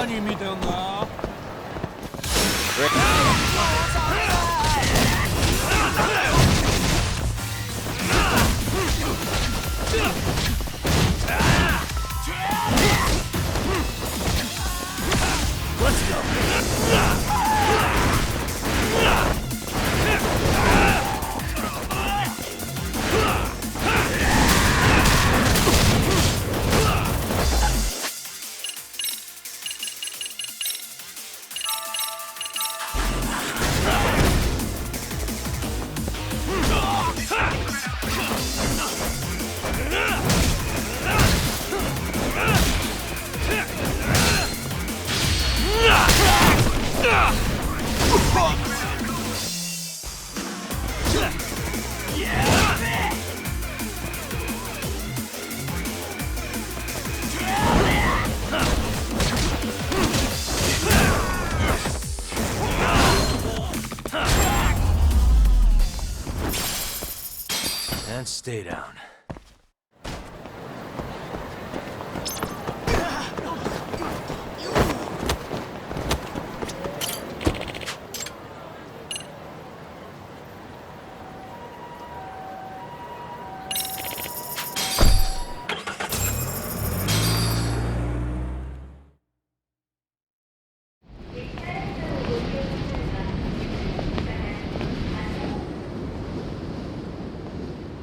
아닙니다가. Let's go. And stay down.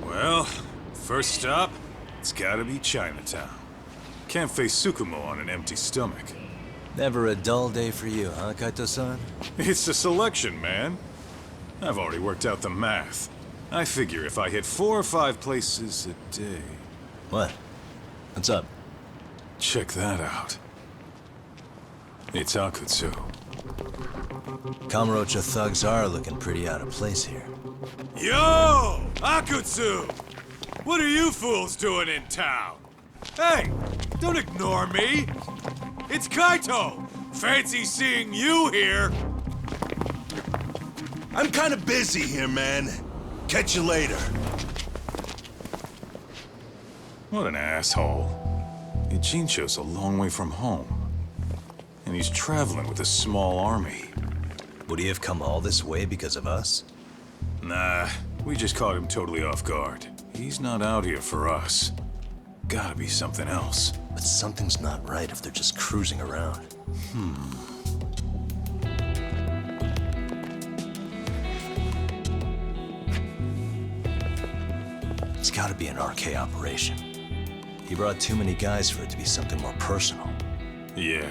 Well, first stop, it's gotta be Chinatown. Can't face Tsukumo on an empty stomach. Never a dull day for you, huh, Kaito-san? It's a selection, man. I've already worked out the math. I figure if I hit 4 or 5 places a day... What? What's up? Check that out. It's Akutsu. Kamurocho thugs are looking pretty out of place here. Yo! Akutsu! What are you fools doing in town? Hey! Don't ignore me! It's Kaito! Fancy seeing you here! I'm kinda busy here, man. Catch you later. What an asshole. Ijincho's a long way from home. And he's traveling with a small army. Would he have come all this way because of us? Nah, we just caught him totally off guard. He's not out here for us. Gotta be something else. But something's not right if they're just cruising around. It's gotta be an RK operation. He brought too many guys for it to be something more personal. Yeah.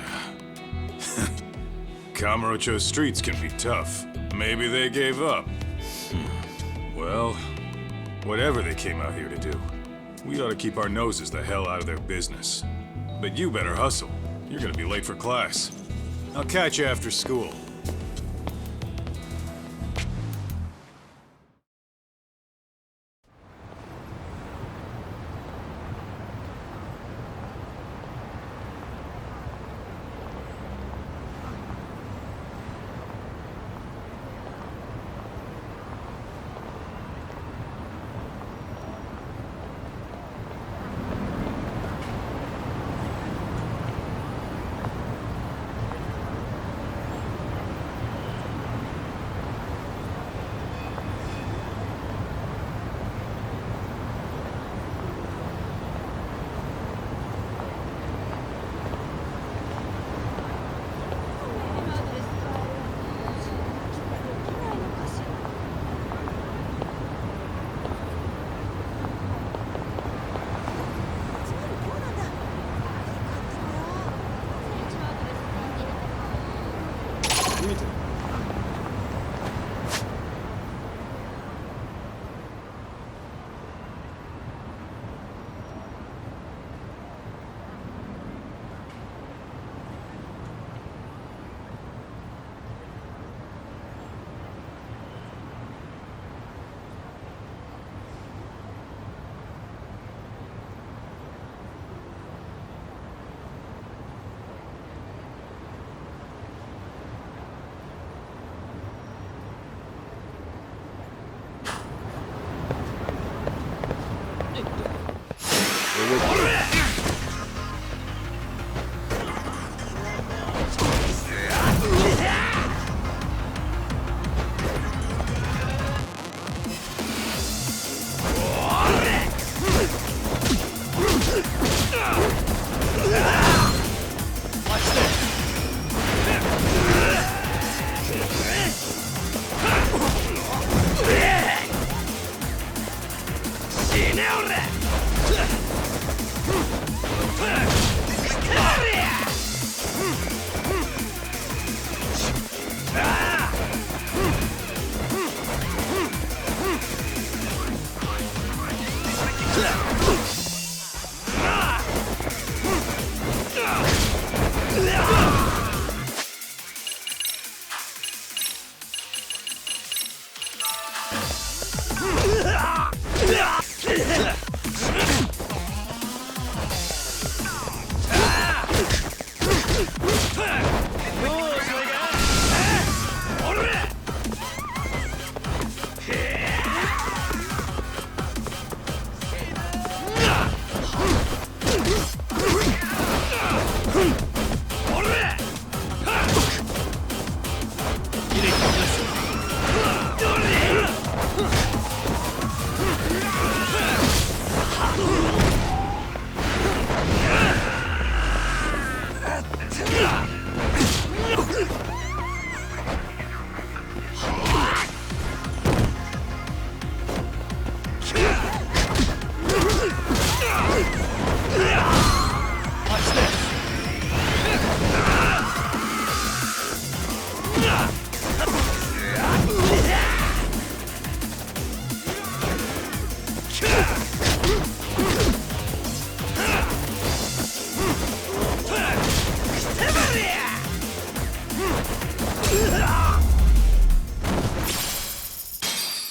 Kamurocho streets can be tough. Maybe they gave up. Well, whatever they came out here to do, we ought to keep our noses the hell out of their business. But you better hustle. You're gonna be late for class. I'll catch you after school.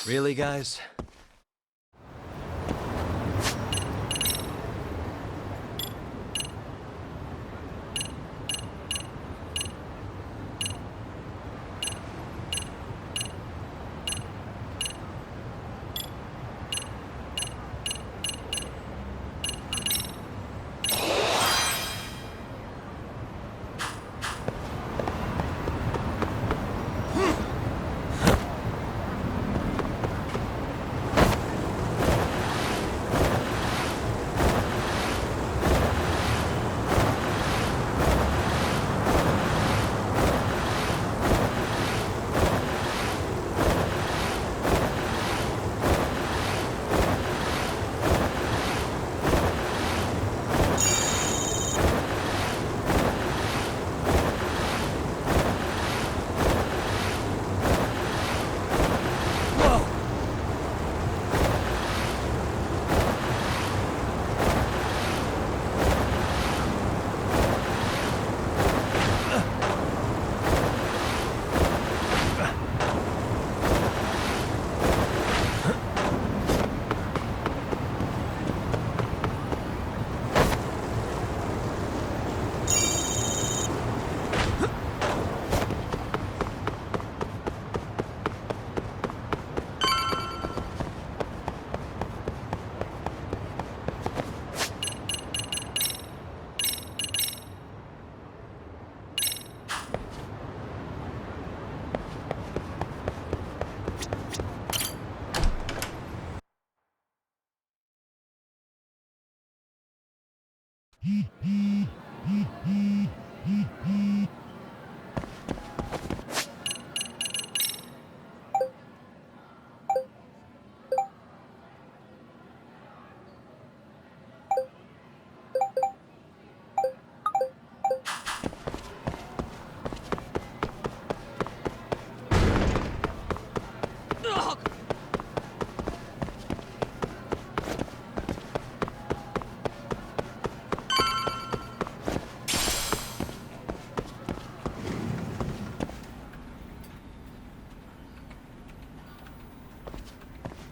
Really, guys?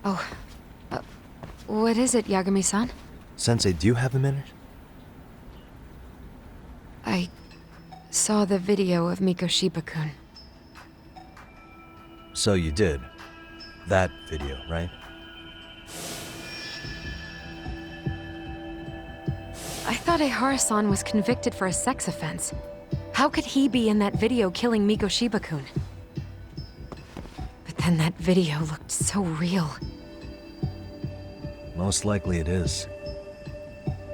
Oh, what is it, Yagami-san? Sensei, do you have a minute? I saw the video of Miko Shiba-kun. So you did. That video, right? I thought Ehara-san was convicted for a sex offense. How could he be in that video killing Miko Shiba-kun? But then that video looked so real. Most likely it is.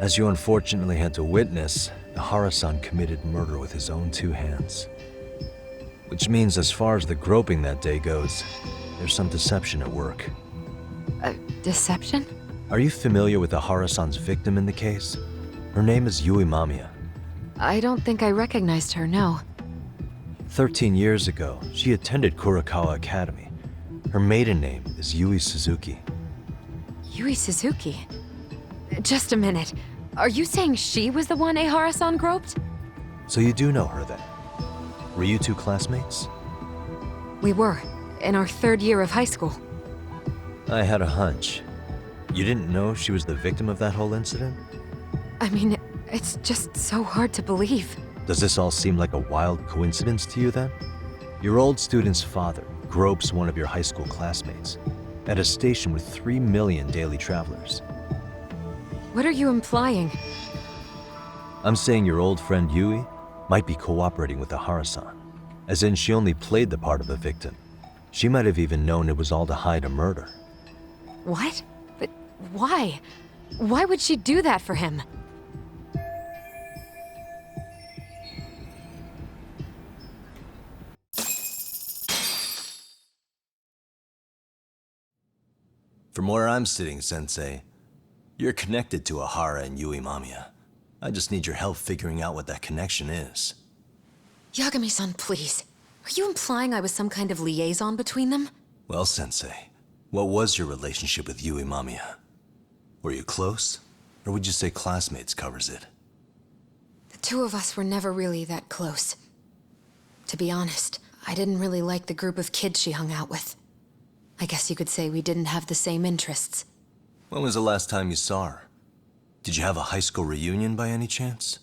As you unfortunately had to witness, Ehara-san committed murder with his own two hands. Which means as far as the groping that day goes, there's some deception at work. Deception? Are you familiar with Ehara-san's victim in the case? Her name is Yui Mamiya. I don't think I recognized her, no. 13 years ago, she attended Kurakawa Academy. Her maiden name is Yui Suzuki. Yui Suzuki? Just a minute. Are you saying she was the one Ehara-san groped? So you do know her then? Were you two classmates? We were, in our third year of high school. I had a hunch. You didn't know she was the victim of that whole incident? I mean, it's just so hard to believe. Does this all seem like a wild coincidence to you then? Your old student's father gropes one of your high school classmates at a station with 3 million daily travelers. What are you implying? I'm saying your old friend Yui might be cooperating with Ehara-san, as in she only played the part of a victim. She might have even known it was all to hide a murder. What? But why? Why would she do that for him? From where I'm sitting, Sensei, you're connected to Ahara and Yui Mamiya. I just need your help figuring out what that connection is. Yagami-san, please. Are you implying I was some kind of liaison between them? Well, Sensei, what was your relationship with Yui Mamiya? Were you close? Or would you say classmates covers it? The two of us were never really that close. To be honest, I didn't really like the group of kids she hung out with. I guess you could say we didn't have the same interests. When was the last time you saw her? Did you have a high school reunion by any chance?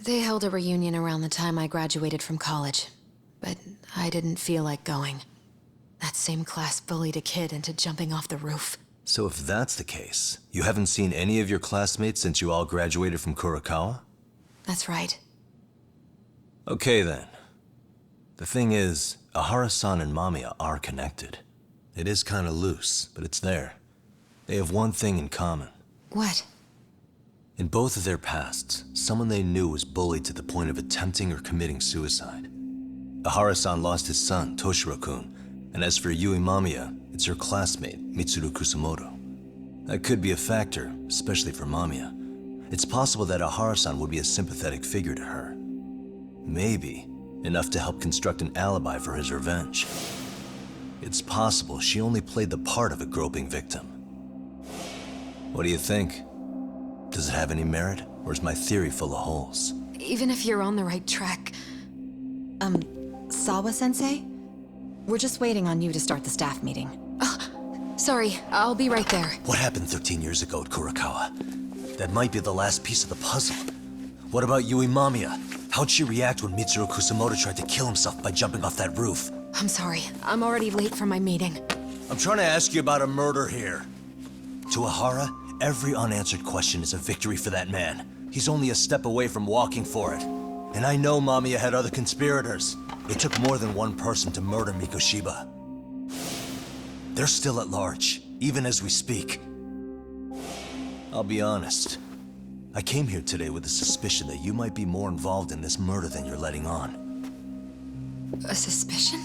They held a reunion around the time I graduated from college, but I didn't feel like going. That same class bullied a kid into jumping off the roof. So if that's the case, you haven't seen any of your classmates since you all graduated from Kurokawa? That's right. Okay then. The thing is, Ahara-san and Mamiya are connected. It is kinda loose, but it's there. They have one thing in common. What? In both of their pasts, someone they knew was bullied to the point of attempting or committing suicide. Ahara-san lost his son, Toshiro-kun, and as for Yui Mamiya, it's her classmate, Mitsuru Kusamoto. That could be a factor, especially for Mamiya. It's possible that Ahara-san would be a sympathetic figure to her. Maybe enough to help construct an alibi for his revenge. It's possible she only played the part of a groping victim. What do you think? Does it have any merit, or is my theory full of holes? Even if you're on the right track... Sawa-sensei? We're just waiting on you to start the staff meeting. Sorry, I'll be right there. What happened 13 years ago at Kurokawa? That might be the last piece of the puzzle. What about Yui Mamiya? How'd she react when Mitsuru Kusamoto tried to kill himself by jumping off that roof? I'm sorry, I'm already late for my meeting. I'm trying to ask you about a murder here. To Ahara, every unanswered question is a victory for that man. He's only a step away from walking for it. And I know Mamiya had other conspirators. It took more than one person to murder Mikoshiba. They're still at large, even as we speak. I'll be honest. I came here today with the suspicion that you might be more involved in this murder than you're letting on. A suspicion?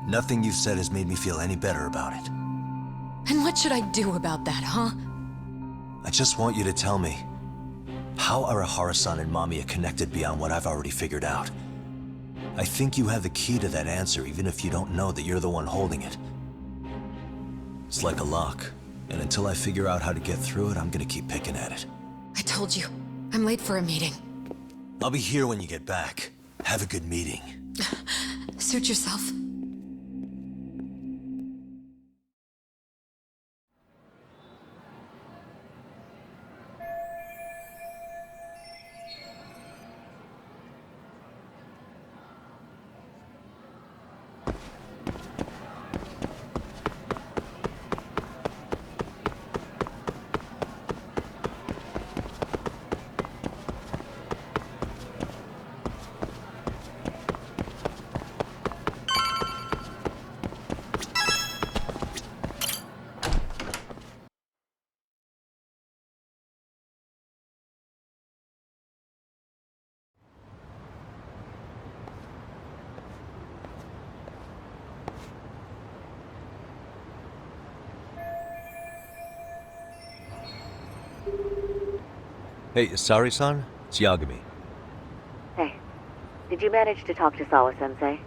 Nothing you've said has made me feel any better about it. And what should I do about that, huh? I just want you to tell me, how are Ahara-san and Mamiya connected beyond what I've already figured out? I think you have the key to that answer, even if you don't know that you're the one holding it. It's like a lock, and until I figure out how to get through it, I'm gonna keep picking at it. I told you, I'm late for a meeting. I'll be here when you get back. Have a good meeting. Suit yourself. Hey, Sari-san? It's Yagami. Hey, did you manage to talk to Sawa-sensei?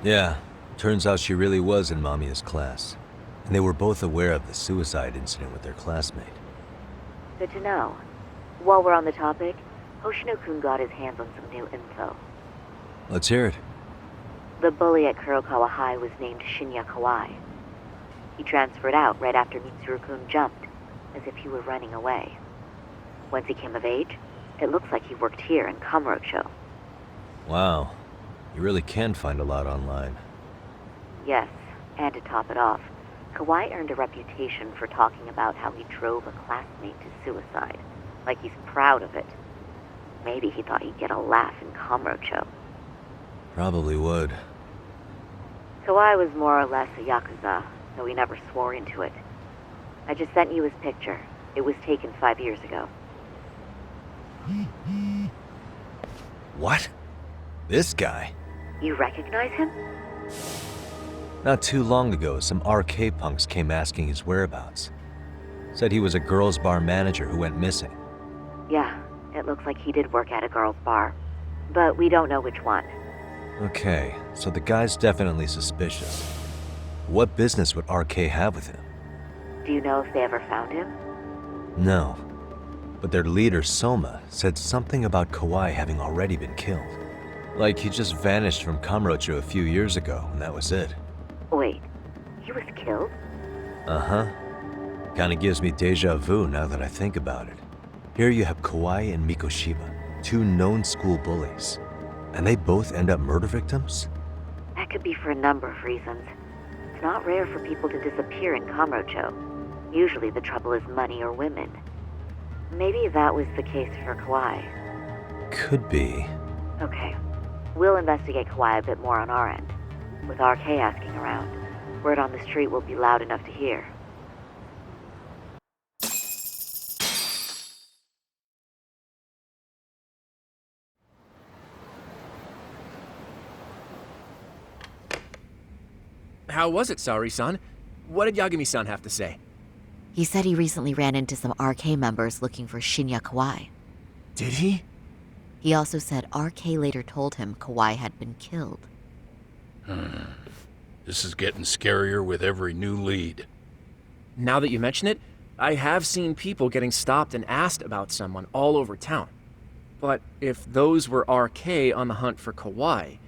Yeah, turns out she really was in Mamiya's class. And they were both aware of the suicide incident with their classmate. Good to know. While we're on the topic, Hoshino-kun got his hands on some new info. Let's hear it. The bully at Kurokawa High was named Shinya Kawai. He transferred out right after Mitsuru-kun jumped, as if he were running away. Once he came of age, it looks like he worked here in Kamurocho. Wow. You really can find a lot online. Yes, and to top it off, Kawai earned a reputation for talking about how he drove a classmate to suicide, like he's proud of it. Maybe he thought he'd get a laugh in Kamurocho. Probably would. Kawai was more or less a Yakuza, though he never swore into it. I just sent you his picture. It was taken 5 years ago. What? This guy? You recognize him? Not too long ago, some RK punks came asking his whereabouts. Said he was a girls' bar manager who went missing. Yeah, it looks like he did work at a girl's bar. But we don't know which one. Okay, so the guy's definitely suspicious. What business would RK have with him? Do you know if they ever found him? No. But their leader, Soma, said something about Kawhi having already been killed. Like he just vanished from Kamurocho a few years ago, and that was it. Wait, he was killed? Uh-huh. Kinda gives me deja vu now that I think about it. Here you have Kawhi and Mikoshiba, two known school bullies. And they both end up murder victims? That could be for a number of reasons. It's not rare for people to disappear in Kamurocho. Usually the trouble is money or women. Maybe that was the case for Kawhi. Could be. Okay. We'll investigate Kawhi a bit more on our end. With RK asking around, word on the street will be loud enough to hear. How was it, Saori-san? What did Yagami-san have to say? He said he recently ran into some RK members looking for Shinya Kawai. Did he? He also said RK later told him Kawai had been killed. This is getting scarier with every new lead. Now that you mention it, I have seen people getting stopped and asked about someone all over town. But if those were RK on the hunt for Kawai,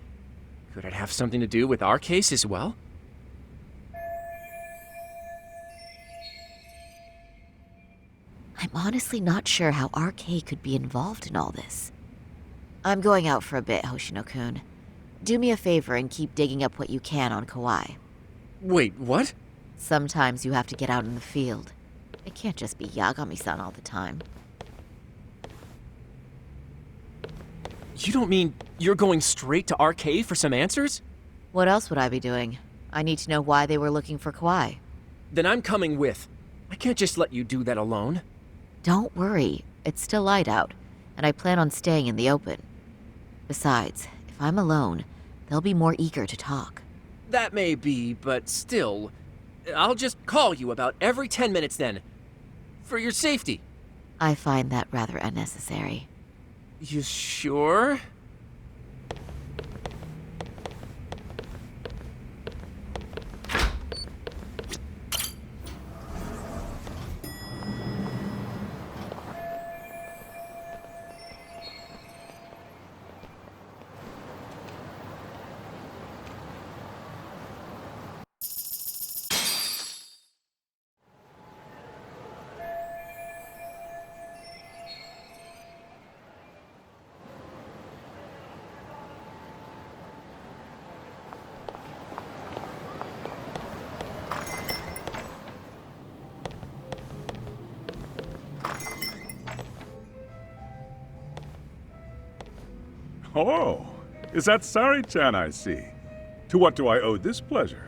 could it have something to do with our case as well? I'm honestly not sure how RK could be involved in all this. I'm going out for a bit, Hoshino-kun. Do me a favor and keep digging up what you can on Kawai. Wait, what? Sometimes you have to get out in the field. It can't just be Yagami-san all the time. You don't mean you're going straight to RK for some answers? What else would I be doing? I need to know why they were looking for Kawai. Then I'm coming with. I can't just let you do that alone. Don't worry, it's still light out, and I plan on staying in the open. Besides, if I'm alone, they'll be more eager to talk. That may be, but still, I'll just call you about every 10 minutes then. For your safety. I find that rather unnecessary. You sure? Oh, is that Sari-chan I see? To what do I owe this pleasure?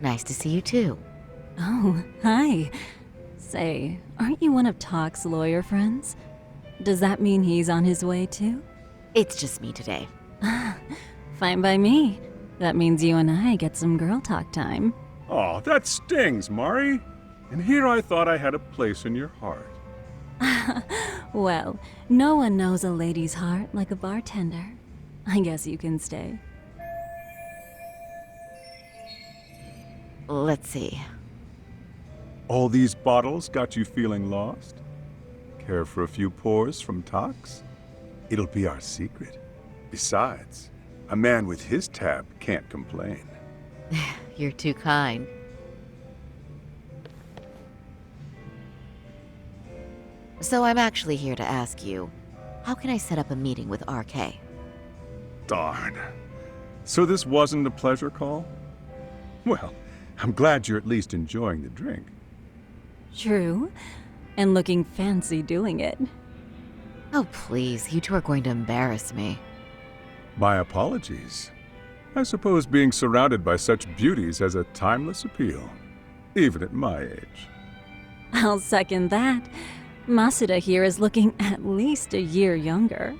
Nice to see you too. Oh, hi. Say, aren't you one of Talk's lawyer friends? Does that mean he's on his way too? It's just me today. Fine by me. That means you and I get some girl talk time. Oh, that stings, Mari. And here I thought I had a place in your heart. Well, no one knows a lady's heart like a bartender. I guess you can stay. Let's see. All these bottles got you feeling lost? Care for a few pours from Tox? It'll be our secret. Besides, a man with his tab can't complain. You're too kind. So I'm actually here to ask you, how can I set up a meeting with RK? Darn. So this wasn't a pleasure call? Well, I'm glad you're at least enjoying the drink. True. And looking fancy doing it. Oh, please, you two are going to embarrass me. My apologies. I suppose being surrounded by such beauties has a timeless appeal, even at my age. I'll second that. Masuda here is looking at least a year younger.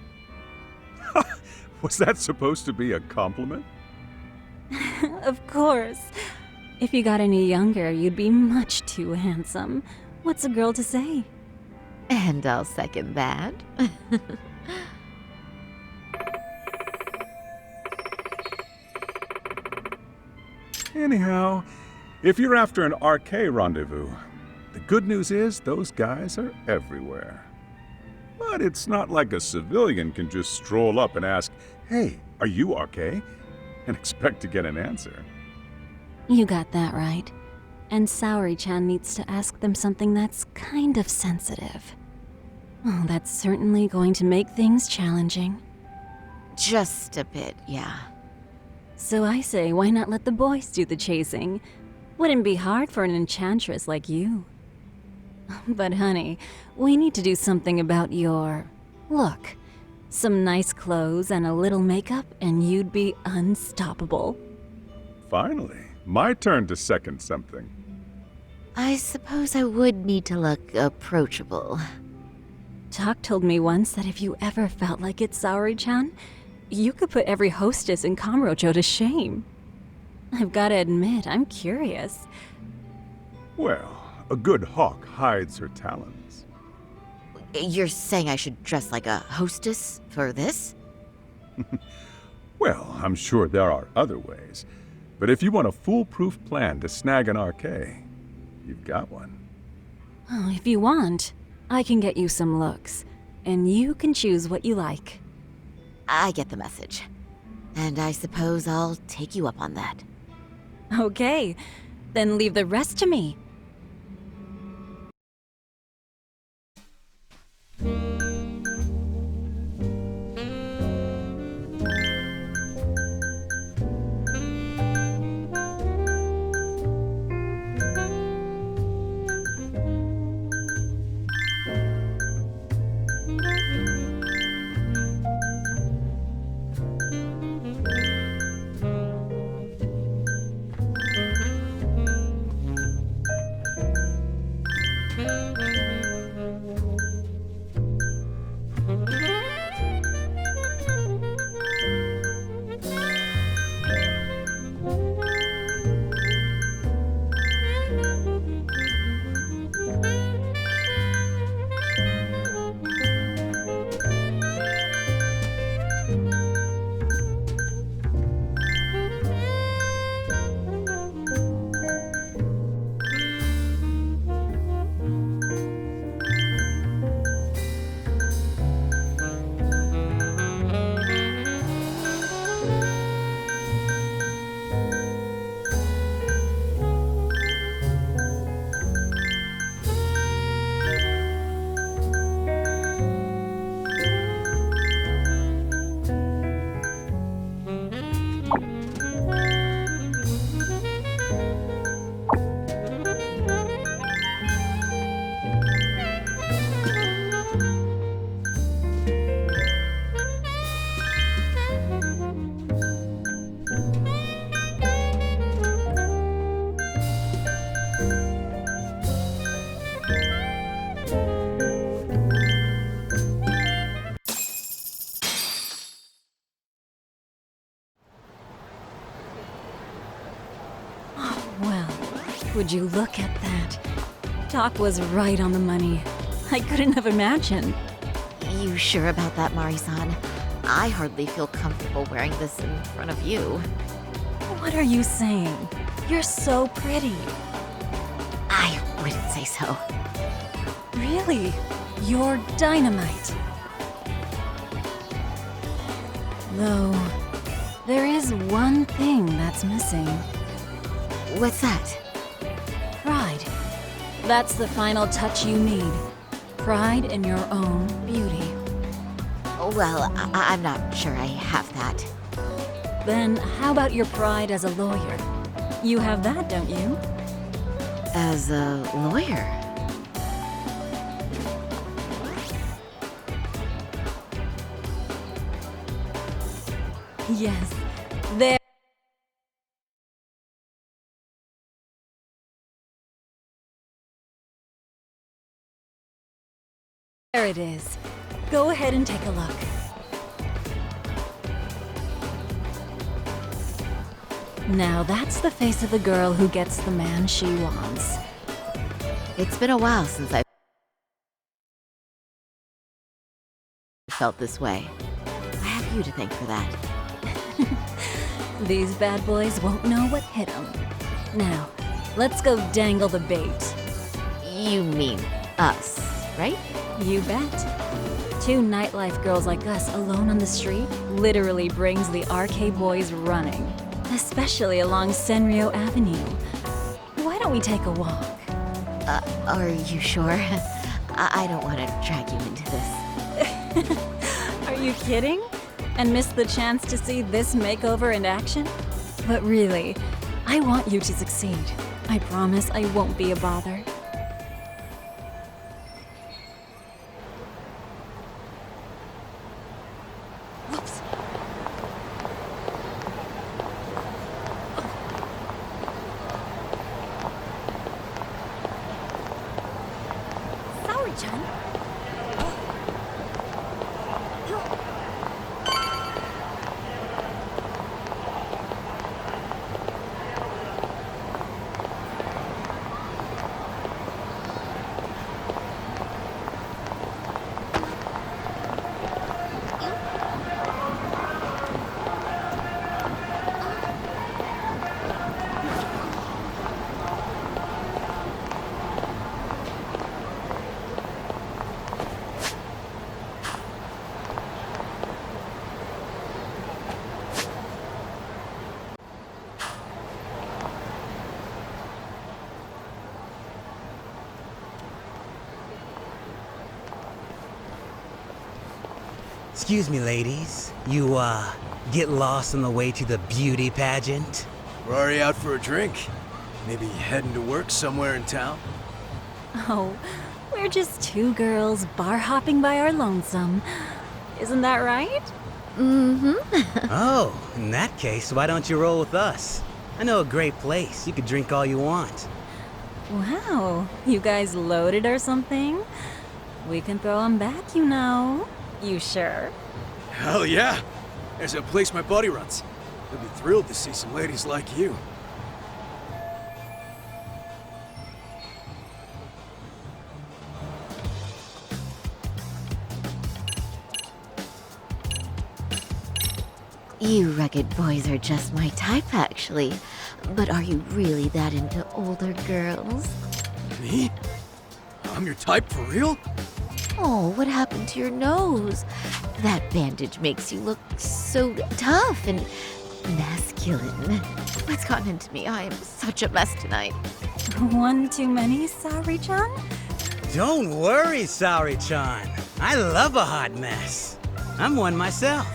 Was that supposed to be a compliment? Of course. If you got any younger, you'd be much too handsome. What's a girl to say? And I'll second that. Anyhow, if you're after an RK rendezvous, the good news is those guys are everywhere. But it's not like a civilian can just stroll up and ask, "Hey, are you RK?" and expect to get an answer. You got that right. And Saori-chan needs to ask them something that's kind of sensitive. Oh, that's certainly going to make things challenging. Just a bit, yeah. So I say, why not let the boys do the chasing? Wouldn't be hard for an enchantress like you. But honey, we need to do something about your look. Some nice clothes and a little makeup, and you'd be unstoppable. Finally, my turn to second something. I suppose I would need to look approachable. Tak told me once that if you ever felt like it, Saori-chan, you could put every hostess in Kamurocho to shame. I've gotta admit, I'm curious. Well, a good hawk hides her talons. You're saying I should dress like a hostess for this? Well, I'm sure there are other ways. But if you want a foolproof plan to snag an RK, you've got one. Oh, if you want, I can get you some looks, and you can choose what you like. I get the message. And I suppose I'll take you up on that. Okay, then leave the rest to me. Well, would you look at that? Tak was right on the money. I couldn't have imagined. You sure about that, Mari-san? I hardly feel comfortable wearing this in front of you. What are you saying? You're so pretty. I wouldn't say so. Really? You're dynamite. Though, there is one thing that's missing. What's that? Pride. That's the final touch you need. Pride in your own beauty. Well, I'm not sure I have that. Then how about your pride as a lawyer? You have that, don't you? As a lawyer? Yes. There it is. Go ahead and take a look. Now that's the face of the girl who gets the man she wants. It's been a while since I felt this way. I have you to thank for that. These bad boys won't know what hit them. Now, let's go dangle the bait. You mean us, right? You bet. Two nightlife girls like us alone on the street literally brings the RK boys running. Especially along Senryo Avenue. Why don't we take a walk? Are you sure? I don't want to drag you into this. Are you kidding? And miss the chance to see this makeover in action? But really, I want you to succeed. I promise I won't be a bother. Whoops. Sorry, John. Excuse me, ladies. You, get lost on the way to the beauty pageant? We're already out for a drink. Maybe heading to work somewhere in town? Oh, we're just two girls bar hopping by our lonesome. Isn't that right? Mm-hmm. Oh, in that case, why don't you roll with us? I know a great place. You could drink all you want. Wow, you guys loaded or something? We can throw them back, you know. You sure? Hell yeah! There's a place my buddy runs. He'll be thrilled to see some ladies like you. You rugged boys are just my type, actually. But are you really that into older girls? Me? I'm your type for real? Oh, what happened to your nose? That bandage makes you look so tough and masculine. What's gotten into me? I am such a mess tonight. One too many, Saori-chan? Don't worry, Saori-chan. I love a hot mess. I'm one myself.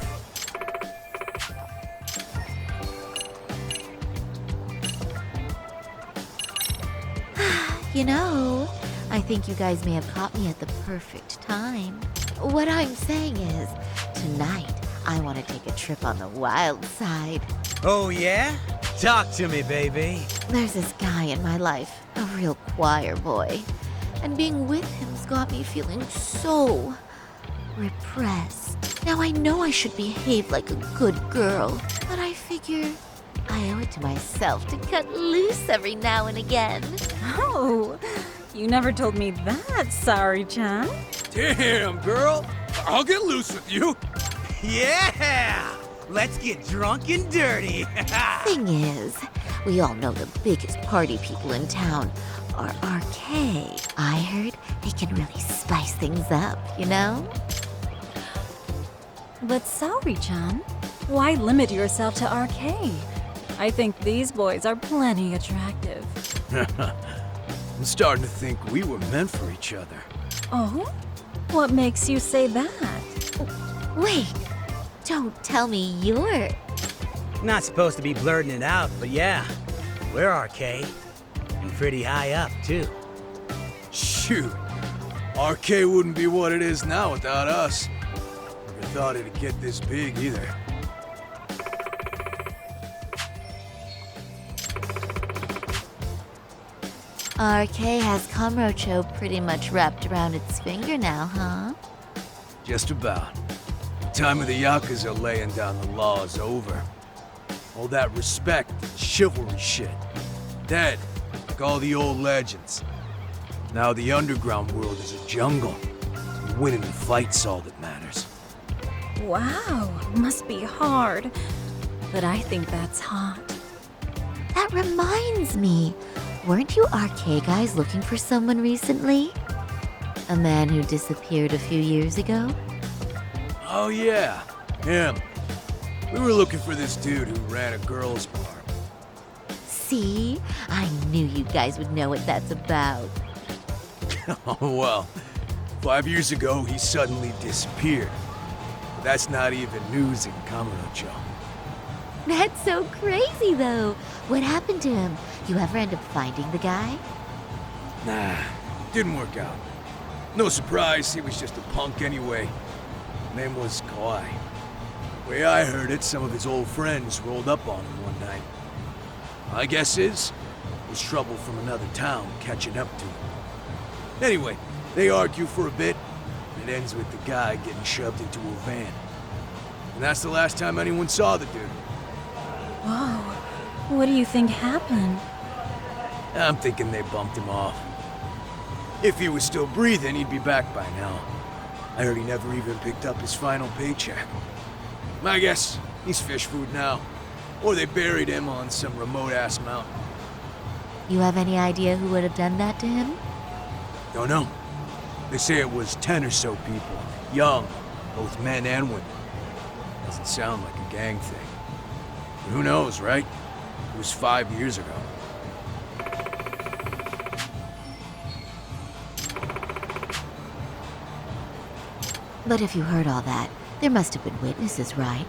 You know, I think you guys may have caught me at the perfect time. What I'm saying is, tonight, I want to take a trip on the wild side. Oh, yeah? Talk to me, baby. There's this guy in my life, a real choir boy. And being with him's got me feeling so repressed. Now I know I should behave like a good girl, but I figure I owe it to myself to cut loose every now and again. Oh, you never told me that, Saori-chan. Damn, girl! I'll get loose with you! Yeah! Let's get drunk and dirty. Thing is, we all know the biggest party people in town are RK. I heard they can really spice things up, you know? But Saori-chan, why limit yourself to RK? I think these boys are plenty attractive. I'm starting to think we were meant for each other. Oh? What makes you say that? Wait, don't tell me you're... Not supposed to be blurting it out, but yeah, we're RK. And pretty high up, too. Shoot. RK wouldn't be what it is now without us. Never thought it'd get this big either. RK has Kamurocho pretty much wrapped around its finger now, huh? Just about. The time of the Yakuza laying down the law is over. All that respect, chivalry shit. Dead, like all the old legends. Now the underground world is a jungle. Winning the fight's all that matters. Wow, must be hard. But I think that's hot. That reminds me. Weren't you RK guys looking for someone recently? A man who disappeared a few years ago? Oh yeah, him. We were looking for this dude who ran a girls' bar. See? I knew you guys would know what that's about. Oh well, 5 years ago he suddenly disappeared. But that's not even news in Kamurocho. That's so crazy, though. What happened to him? You ever end up finding the guy? Nah, didn't work out. No surprise, he was just a punk anyway. Name was Kawhi. Way I heard it, some of his old friends rolled up on him one night. My guess is, it was trouble from another town catching up to him. Anyway, they argue for a bit, and it ends with the guy getting shoved into a van. And that's the last time anyone saw the dude. Whoa, what do you think happened? I'm thinking they bumped him off. If he was still breathing, he'd be back by now. I heard he never even picked up his final paycheck. My guess, he's fish food now. Or they buried him on some remote-ass mountain. You have any idea who would have done that to him? Don't know. They say it was 10 or so people. Young, both men and women. Doesn't sound like a gang thing. But who knows, right? It was 5 years ago. But if you heard all that, there must have been witnesses, right?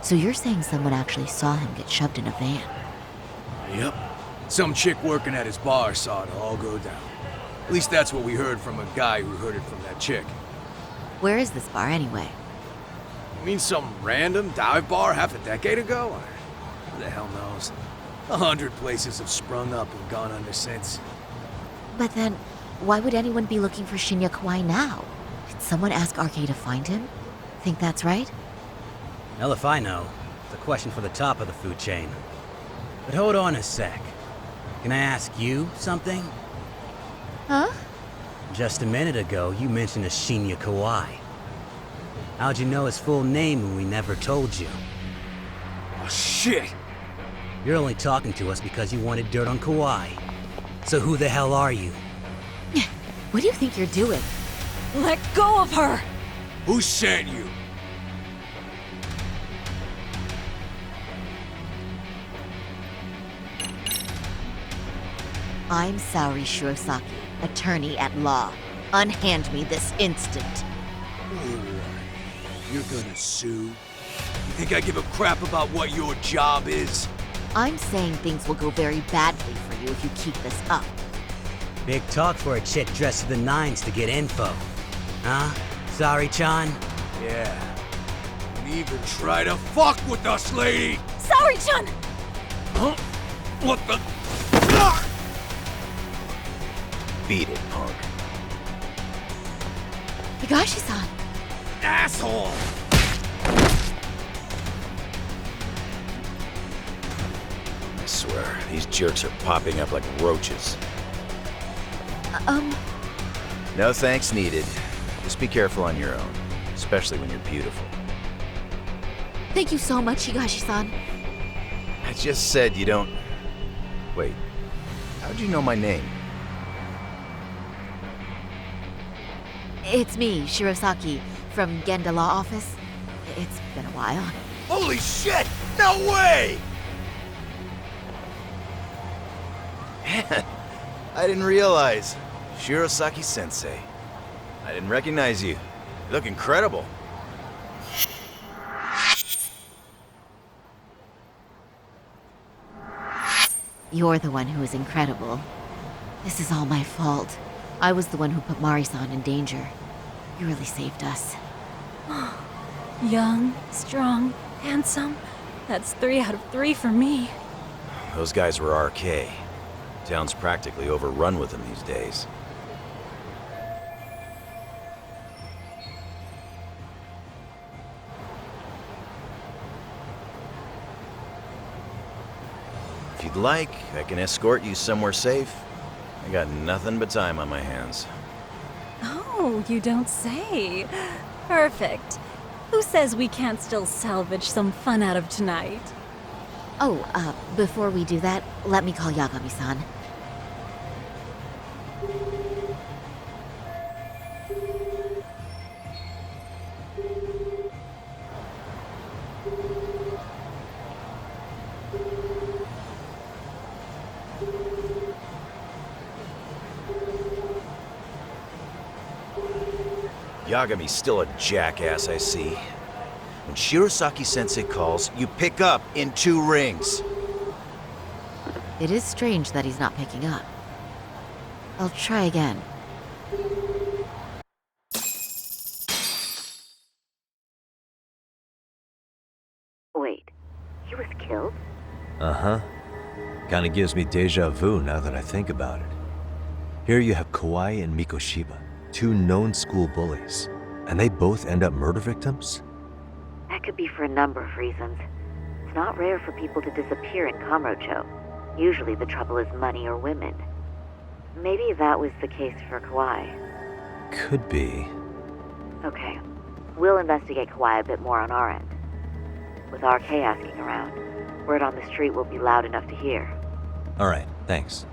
So you're saying someone actually saw him get shoved in a van? Yep. Some chick working at his bar saw it all go down. At least that's what we heard from a guy who heard it from that chick. Where is this bar anyway? You mean some random dive bar half a decade ago? Or who the hell knows? 100 places have sprung up and gone under since. But then, why would anyone be looking for Shinya Kawai now? Did someone ask RK to find him? Think that's right? Hell if I know. It's a question for the top of the food chain. But hold on a sec. Can I ask you something? Huh? Just a minute ago, you mentioned a Shinya Kawai. How'd you know his full name when we never told you? Oh, shit! You're only talking to us because you wanted dirt on Kawhi. So who the hell are you? What do you think you're doing? Let go of her! Who sent you? I'm Saori Shirosaki, attorney at law. Unhand me this instant. You're gonna sue? You think I give a crap about what your job is? I'm saying things will go very badly for you if you keep this up. Big talk for a chick dressed to the nines to get info. Huh? Sorry, Chan? Yeah. Don't even try to fuck with us, lady! Saori-chan! Huh? What the? Beat it, punk. Higashi-san! Asshole! I swear, these jerks are popping up like roaches. No thanks needed. Just be careful on your own, especially when you're beautiful. Thank you so much, Higashi-san. I just said you don't... Wait, how'd you know my name? It's me, Shirosaki, from Genda Law Office. It's been a while. Holy shit! No way! I didn't realize. Shirosaki-sensei. I didn't recognize you. You look incredible. You're the one who is incredible. This is all my fault. I was the one who put Mari-san in danger. You really saved us. Young, strong, handsome. That's 3 out of 3 for me. Those guys were RK. Town's practically overrun with them these days. If you'd like, I can escort you somewhere safe. I got nothing but time on my hands. Oh, you don't say. Perfect. Who says we can't still salvage some fun out of tonight? Oh, before we do that, let me call Yagami-san. Yagami's still a jackass, I see. When Shirosaki-sensei calls, you pick up in 2 rings. It is strange that he's not picking up. I'll try again. Wait, he was killed? Uh-huh. Kinda gives me deja vu now that I think about it. Here you have Kawai and Mikoshiba, 2 known school bullies, and they both end up murder victims? That could be for a number of reasons. It's not rare for people to disappear in Kamurocho. Usually the trouble is money or women. Maybe that was the case for Kawai. Could be. Okay, we'll investigate Kawai a bit more on our end. With RK asking around, word on the street will be loud enough to hear. Alright, thanks.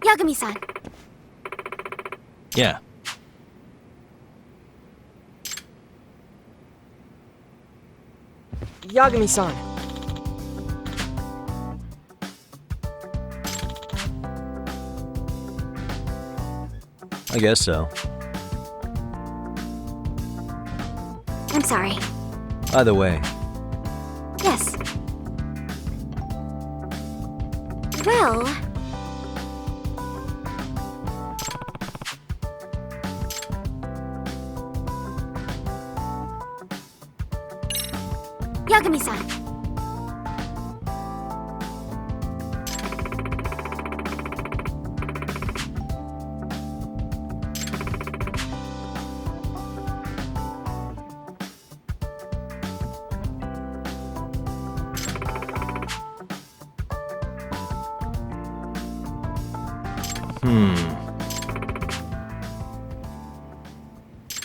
Yagami-san. Yeah. Yagami-san. I guess so. I'm sorry. Either way, Yes. Well... Yagami-san.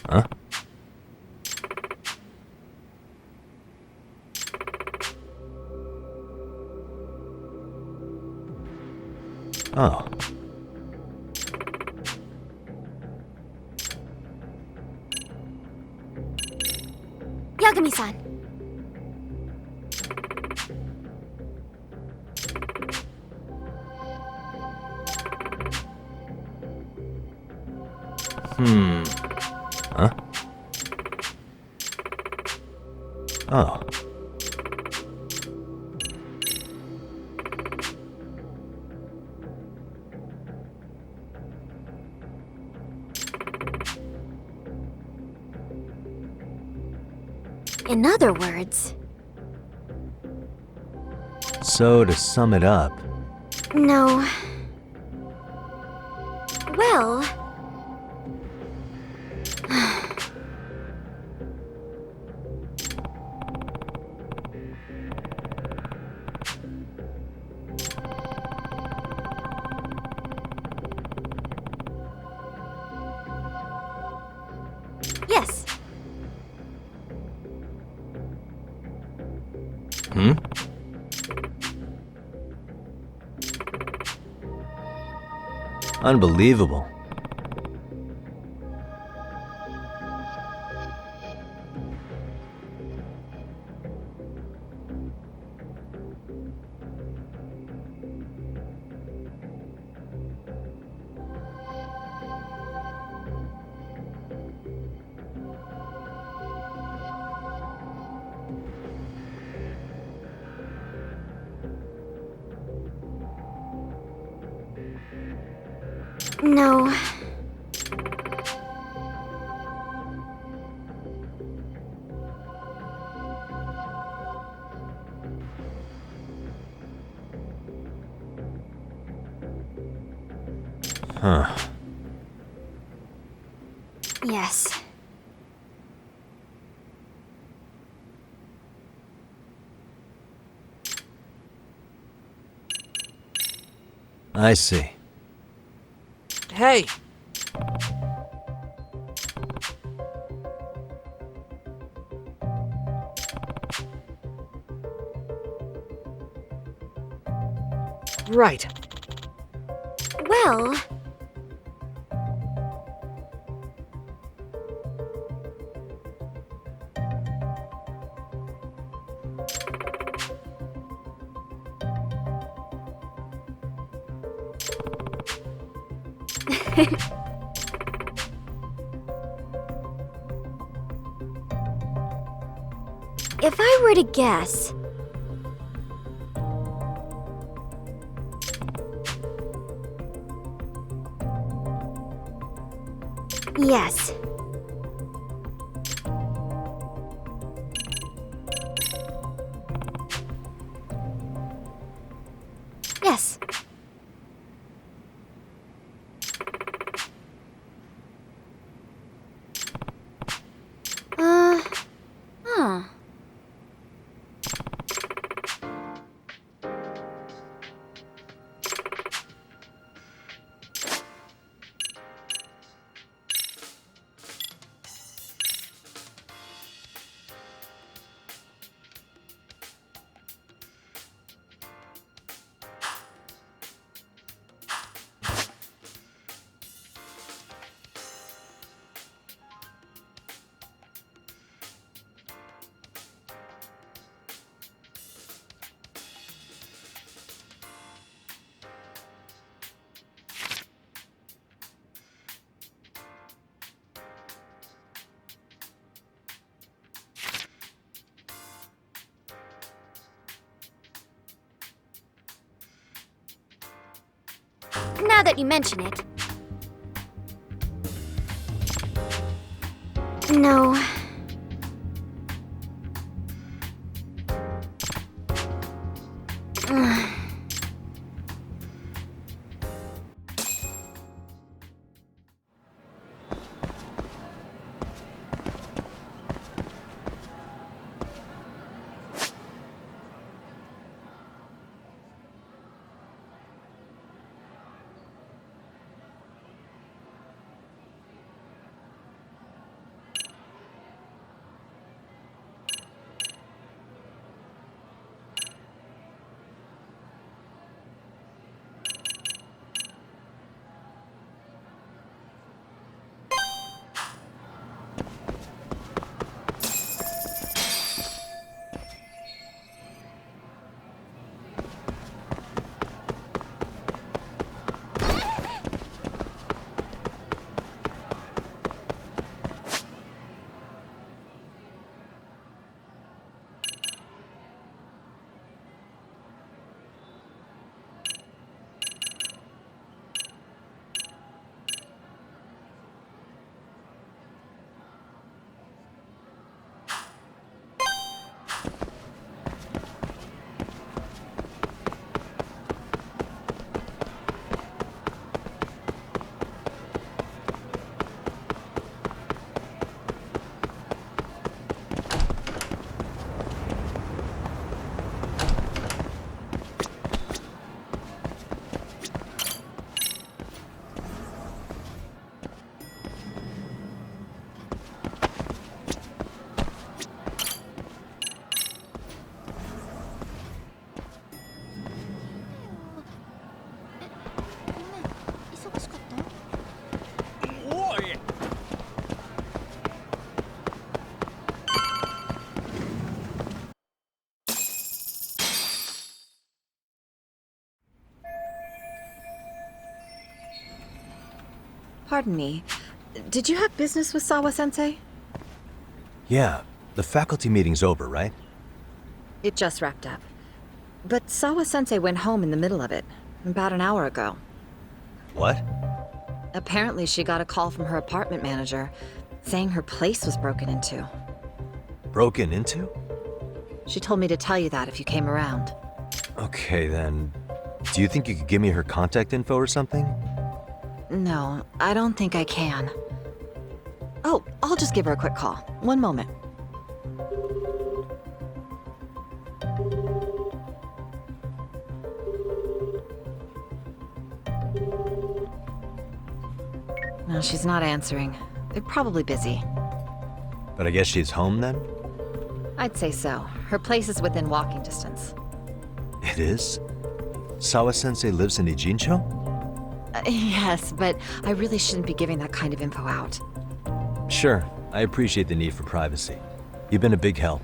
Huh? Oh. Yagami-san. Huh? Oh. In other words... So, to sum it up, No, Well... Yes. Hmm? Unbelievable. No. Huh. Yes. I see. Hey! Right. Well... If I were to guess... Yes. Yes. Huh. Now that you mention it. No. Pardon me. Did you have business with Sawa-sensei? Yeah, the faculty meeting's over, right? It just wrapped up. But Sawa-sensei went home in the middle of it, about an hour ago. What? Apparently she got a call from her apartment manager, saying her place was broken into. Broken into? She told me to tell you that if you came around. Okay, then. Do you think you could give me her contact info or something? No, I don't think I can. Oh, I'll just give her a quick call. One moment. No, she's not answering. They're probably busy. But I guess she's home then? I'd say so. Her place is within walking distance. It is? Sawa-sensei lives in Ijincho? Yes, but I really shouldn't be giving that kind of info out. Sure, I appreciate the need for privacy. You've been a big help.